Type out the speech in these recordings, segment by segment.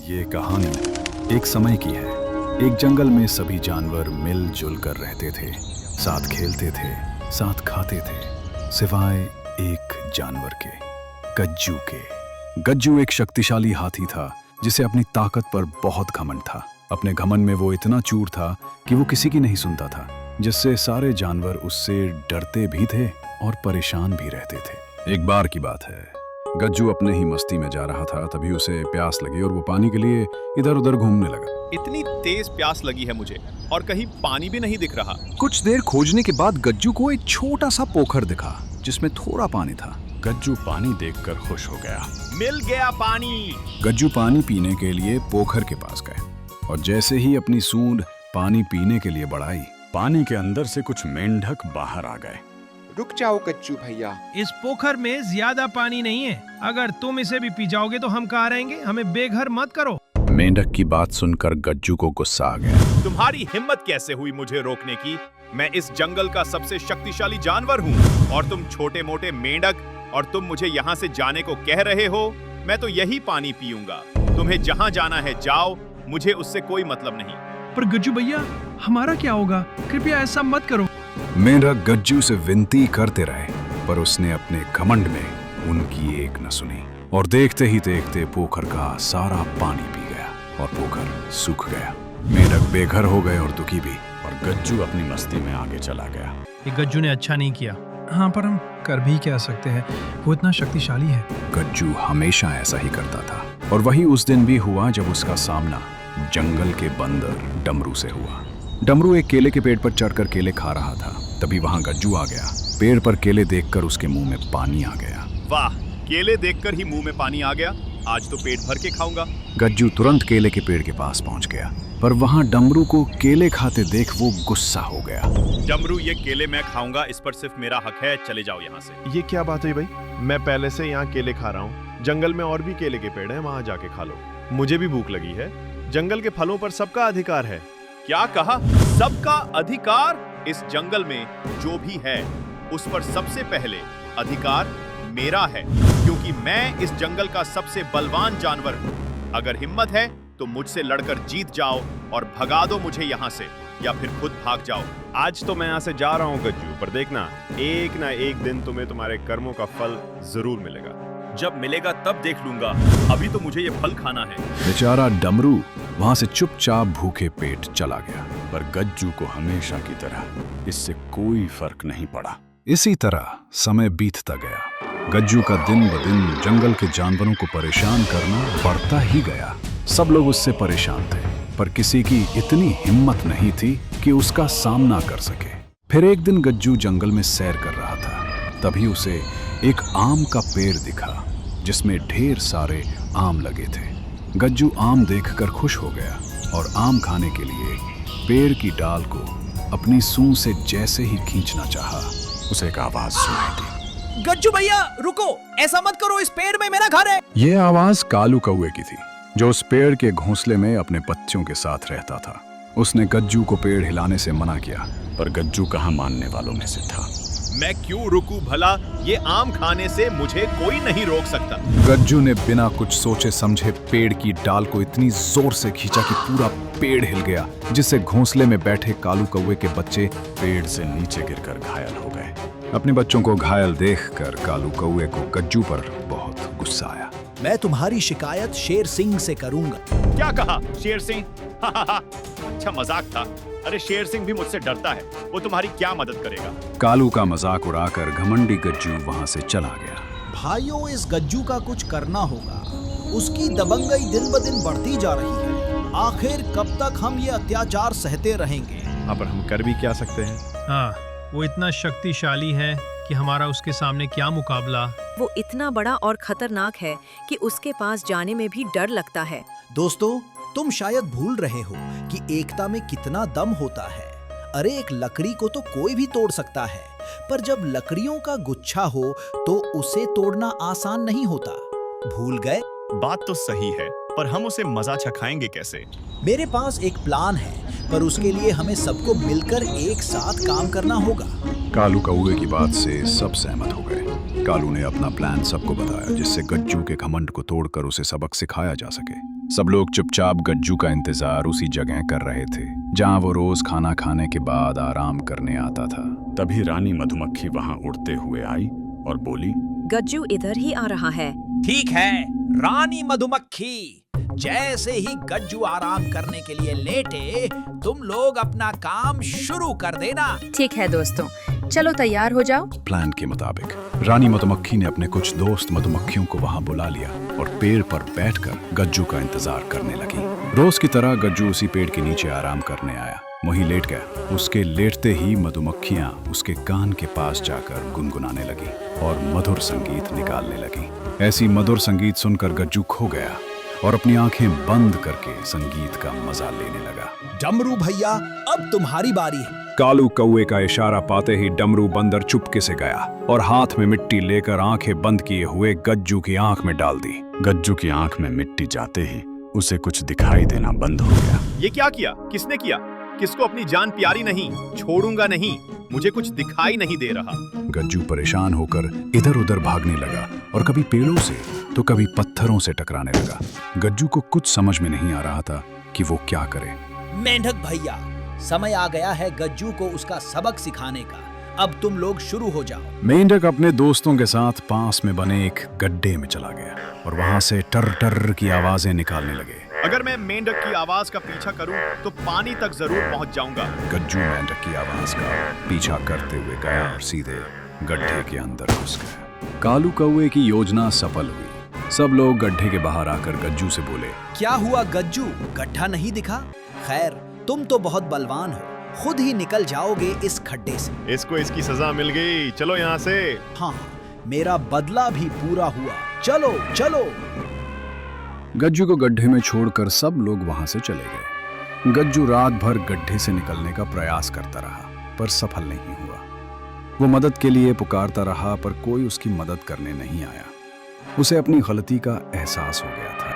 ये कहानी एक समय की है। एक जंगल में सभी जानवर मिलजुल कर रहते थे, साथ खेलते थे, साथ खाते थे, सिवाय एक जानवर के, गज्जू के। गज्जू एक शक्तिशाली हाथी था जिसे अपनी ताकत पर बहुत घमंड था। अपने घमंड में वो इतना चूर था कि वो किसी की नहीं सुनता था, जिससे सारे जानवर उससे डरते भी थे और परेशान भी रहते थे। एक बार की बात है, गज्जू अपने ही मस्ती में जा रहा था, तभी उसे प्यास लगी और वो पानी के लिए इधर उधर घूमने लगा। इतनी तेज प्यास लगी है मुझे और कहीं पानी भी नहीं दिख रहा। कुछ देर खोजने के बाद गज्जू को एक छोटा सा पोखर दिखा जिसमें थोड़ा पानी था। गज्जू पानी देखकर खुश हो गया। मिल गया पानी। गज्जू पानी पीने के लिए पोखर के पास गए और जैसे ही अपनी सूंड पानी पीने के लिए बढ़ाई, पानी के अंदर से कुछ मेंढक बाहर आ गए। रुक जाओ गज्जू भैया, इस पोखर में ज्यादा पानी नहीं है। अगर तुम इसे भी पी जाओगे तो हम कहाँ रहेंगे? हमें बेघर मत करो। मेंढक की बात सुनकर गज्जू को गुस्सा आ गया। तुम्हारी हिम्मत कैसे हुई मुझे रोकने की? मैं इस जंगल का सबसे शक्तिशाली जानवर हूँ और तुम छोटे मोटे मेंढक, और तुम मुझे यहाँ से जाने को कह रहे हो। मैं तो यही पानी पीऊंगा। तुम्हें जहाँ जाना है जाओ, मुझे उससे कोई मतलब नहीं। पर गज्जू भैया, हमारा क्या होगा? कृपया ऐसा मत करो। मेंढक गज्जू से विनती करते रहे, पर उसने अपने घमंड में उनकी एक न सुनी और देखते ही देखते पोखर का सारा पानी पी गया और पोखर सूख गया। मेंढक बेघर हो गए और दुखी भी, और गज्जू अपनी मस्ती में आगे चला गया। ये गज्जू ने अच्छा नहीं किया। हाँ, पर हम कर भी क्या सकते हैं? वो इतना शक्तिशाली है। गज्जू हमेशा ऐसा ही करता था, और वही उस दिन भी हुआ जब उसका सामना जंगल के बंदर डमरू से हुआ। डमरू एक केले के पेड़ पर चढ़कर केले खा रहा था, तभी वहां गज्जू आ गया। पेड़ पर केले देखकर उसके मुंह में पानी आ गया। वाह, केले देखकर ही मुंह में पानी आ गया। आज तो पेट भर के खाऊंगा। गज्जू तुरंत केले के पेड़ के पास पहुंच गया, पर वहां डमरू को केले खाते देख वो गुस्सा हो गया। डमरू, ये केले मैं खाऊंगा, इस पर सिर्फ मेरा हक है। चले जाओ यहाँ से। ये क्या बात हुई भाई? मैं पहले से यहाँ केले खा रहा हूँ। जंगल में और भी केले के पेड़ हैं, वहाँ जाके खा लो। मुझे भी भूख लगी है। जंगल के फलों पर सबका अधिकार है। क्या कहा? सबका अधिकार? इस जंगल में जो भी है उस पर सबसे पहले अधिकार मेरा है, क्योंकि मैं इस जंगल का सबसे बलवान जानवर हूँ। अगर हिम्मत है तो मुझसे लड़कर जीत जाओ और भगा दो मुझे यहाँ से, या फिर खुद भाग जाओ। आज तो मैं यहाँ से जा रहा हूँ गज्जू, पर देखना एक ना एक दिन तुम्हें तुम्हारे कर्मों का फल जरूर मिलेगा। जब मिलेगा तब देख लूंगा, अभी तो मुझे ये फल खाना है। बेचारा डमरू वहां से चुपचाप भूखे पेट चला गया, पर गज्जू को हमेशा की तरह इससे कोई फर्क नहीं पड़ा। इसी तरह समय बीतता गया। गज्जू का दिन ब दिन जंगल के जानवरों को परेशान करना बढ़ता ही गया। सब लोग उससे परेशान थे, पर किसी की इतनी हिम्मत नहीं थी कि उसका सामना कर सके। फिर एक दिन गज्जू जंगल में सैर कर रहा था, तभी उसे एक आम का पेड़ दिखा जिसमें ढेर सारे आम लगे थे। गज्जू आम देखकर खुश हो गया और आम खाने के लिए पेड़ की डाल को अपनी सूंड से जैसे ही खींचना चाहा, उसे एक आवाज सुनाई दी। गज्जू भैया रुको, ऐसा मत करो, इस पेड़ में मेरा घर है। ये आवाज कालू कौवे की थी, जो उस पेड़ के घोंसले में अपने बच्चों के साथ रहता था। उसने गज्जू को पेड़ हिलाने से मना किया, पर गज्जू कहाँ मानने वालों में से था। मैं क्यों रुकूं भला? ये आम खाने से मुझे कोई नहीं रोक सकता। गज्जू ने बिना कुछ सोचे समझे पेड़ की डाल को इतनी जोर से खींचा कि पूरा पेड़ हिल गया, जिससे घोंसले में बैठे कालू कौवे के बच्चे पेड़ से नीचे गिरकर घायल हो गए। अपने बच्चों को घायल देखकर कालू कौवे को गज्जू पर बहुत गुस्सा आया। मैं तुम्हारी शिकायत शेर सिंह से करूंगा। क्या कहा? शेर सिंह? अच्छा मजाक था। अरे शेर सिंह भी मुझसे डरता है, वो तुम्हारी क्या मदद करेगा? कालू का मजाक उड़ाकर घमंडी गज्जू वहां से चला गया। भाइयों, इस गज्जू का कुछ करना होगा। उसकी दबंगई दिन ब दिन बढ़ती जा रही है। आखिर कब तक हम ये अत्याचार सहते रहेंगे? हाँ, पर हम कर भी क्या सकते हैं? हाँ, वो इतना शक्तिशाली है कि हमारा उसके सामने क्या मुकाबला। वो इतना बड़ा और खतरनाक है कि उसके पास जाने में भी डर लगता है। दोस्तों, तुम शायद भूल रहे हो कि एकता में कितना दम होता है। अरे एक लकड़ी को तो कोई भी तोड़ सकता है, पर जब लकड़ियों का गुच्छा हो तो उसे तोड़ना आसान नहीं होता। भूल गए? बात तो सही है, पर हम उसे मजा चखाएंगे कैसे? मेरे पास एक प्लान है, पर उसके लिए हमें सबको मिलकर एक साथ काम करना होगा। कालू कौवे की बात से सब सहमत हो गए। कालू ने अपना प्लान सबको बताया, जिससे गज्जू के घमंड को तोड़कर उसे सबक सिखाया जा सके। सब लोग चुपचाप गज्जू का इंतजार उसी जगह कर रहे थे जहां वो रोज खाना खाने के बाद आराम करने आता था। तभी रानी मधुमक्खी वहां उड़ते हुए आई और बोली, गज्जू इधर ही आ रहा है। ठीक है रानी मधुमक्खी, जैसे ही गज्जू आराम करने के लिए लेटे तुम लोग अपना काम शुरू कर देना। ठीक है दोस्तों, चलो तैयार हो जाओ। प्लान के मुताबिक रानी मधुमक्खी ने अपने कुछ दोस्त मधुमक्खियों को वहां बुला लिया और पेड़ पर बैठकर गज्जू का इंतजार करने लगी। रोज की तरह गज्जू उसी पेड़ के नीचे आराम करने आया, वहीं लेट गया। उसके लेटते ही मधुमक्खियां उसके कान के पास जाकर गुनगुनाने लगी और मधुर संगीत निकालने लगी। ऐसी मधुर संगीत सुनकर गज्जू खो गया और अपनी आंखें बंद करके संगीत का मजा लेने लगा। डमरू भैया अब तुम्हारी बारी है। कालू कौवे का इशारा पाते ही डमरू बंदर चुपके से गया और हाथ में मिट्टी लेकर आंखें बंद किए हुए गज्जू की आंख में डाल दी। गज्जू की आंख में मिट्टी जाते ही उसे कुछ दिखाई देना बंद हो गया। ये क्या किया? किसने किया? किसको अपनी जान प्यारी नहीं? छोड़ूंगा नहीं, मुझे कुछ दिखाई नहीं दे रहा। गज्जू परेशान होकर इधर उधर भागने लगा और कभी पेड़ों से तो कभी पत्थरों से टकराने लगा। गज्जू को कुछ समझ में नहीं आ रहा था कि वो क्या करे। मेंढक भैया, समय आ गया है गज्जू को उसका सबक सिखाने का। अब तुम लोग शुरू हो जाओ। मेंढक अपने दोस्तों के साथ पास में बने एक गड्ढे में चला गया और वहां से टर टर की आवाजें निकालने लगे। अगर मैं मेंढक की आवाज का पीछा करूं तो पानी तक जरूर पहुंच जाऊंगा। गज्जू मेंढक की आवाज का पीछा करते हुए गया और सीधे गड्ढे के अंदर घुस गया। कालू कौवे की योजना सफल हुई। सब लोग गड्ढे के बाहर आकर गज्जू से बोले, क्या हुआ गज्जू, गड्ढा नहीं दिखा? खैर तुम तो बहुत बलवान हो, खुद ही निकल जाओगे इस खड्डे से। इसको इसकी सजा मिल गई, चलो यहाँ से। हाँ, मेरा बदला भी पूरा हुआ, चलो चलो। गज्जू को गड्ढे में छोड़कर सब लोग वहां से चले गए। गज्जू रात भर गड्ढे से निकलने का प्रयास करता रहा पर सफल नहीं हुआ। वो मदद के लिए पुकारता रहा पर कोई उसकी मदद करने नहीं आया। उसे अपनी गलती का एहसास हो गया था।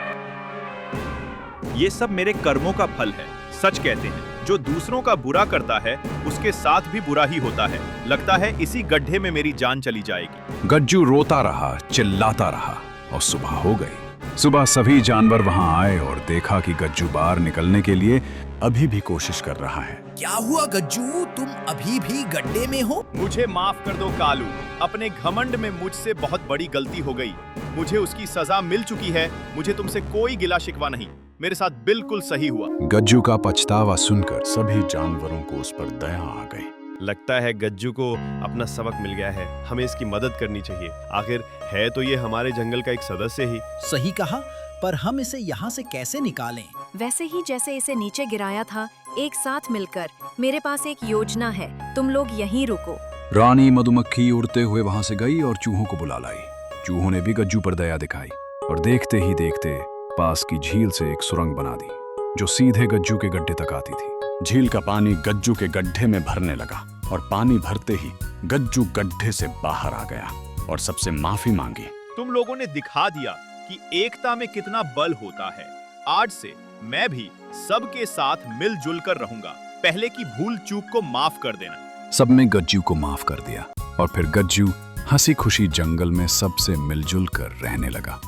ये सब मेरे कर्मों का फल है। सच कहते हैं, जो दूसरों का बुरा करता है उसके साथ भी बुरा ही होता है। लगता है इसी गड्ढे में मेरी जान चली जाएगी। गज्जू रोता रहा, चिल्लाता रहा और सुबह हो गई। सुबह सभी जानवर वहां आए और देखा कि गज्जू बाहर निकलने के लिए अभी भी कोशिश कर रहा है। क्या हुआ गज्जू, तुम अभी भी गड्ढे में हो? मुझे माफ कर दो कालू, अपने घमंड में मुझसे बहुत बड़ी गलती हो गई। मुझे उसकी सजा मिल चुकी है। मुझे तुमसे कोई गिला शिकवा नहीं, मेरे साथ बिल्कुल सही हुआ। गज्जू का पछतावा सुनकर सभी जानवरों को उस पर दया आ गई। लगता है गज्जू को अपना सबक मिल गया है, हमें इसकी मदद करनी चाहिए। आखिर है तो ये हमारे जंगल का एक सदस्य ही। सही कहा, पर हम इसे यहाँ से कैसे निकालें? वैसे ही जैसे इसे नीचे गिराया था, एक साथ मिलकर। मेरे पास एक योजना है, तुम लोग यहीं रुको। रानी मधुमक्खी उड़ते हुए वहां से गई और चूहों को बुला लाई। चूहों ने भी गज्जू पर दया दिखाई और देखते ही देखते पास की झील से एक सुरंग बना दी जो सीधे गज्जू के गड्ढे तक आती थी। झील का पानी गज्जू के गड्ढे में भरने लगा और पानी भरते ही गज्जू गड्ढे से बाहर आ गया और सबसे माफी मांगी। तुम लोगों ने दिखा दिया कि एकता में कितना बल होता है। आज से मैं भी सबके साथ मिलजुल कर रहूंगा। पहले की भूल चूक को माफ कर देना। सबने गज्जू को माफ कर दिया और फिर गज्जू हंसी खुशी जंगल में सबसे मिलजुल कर रहने लगा।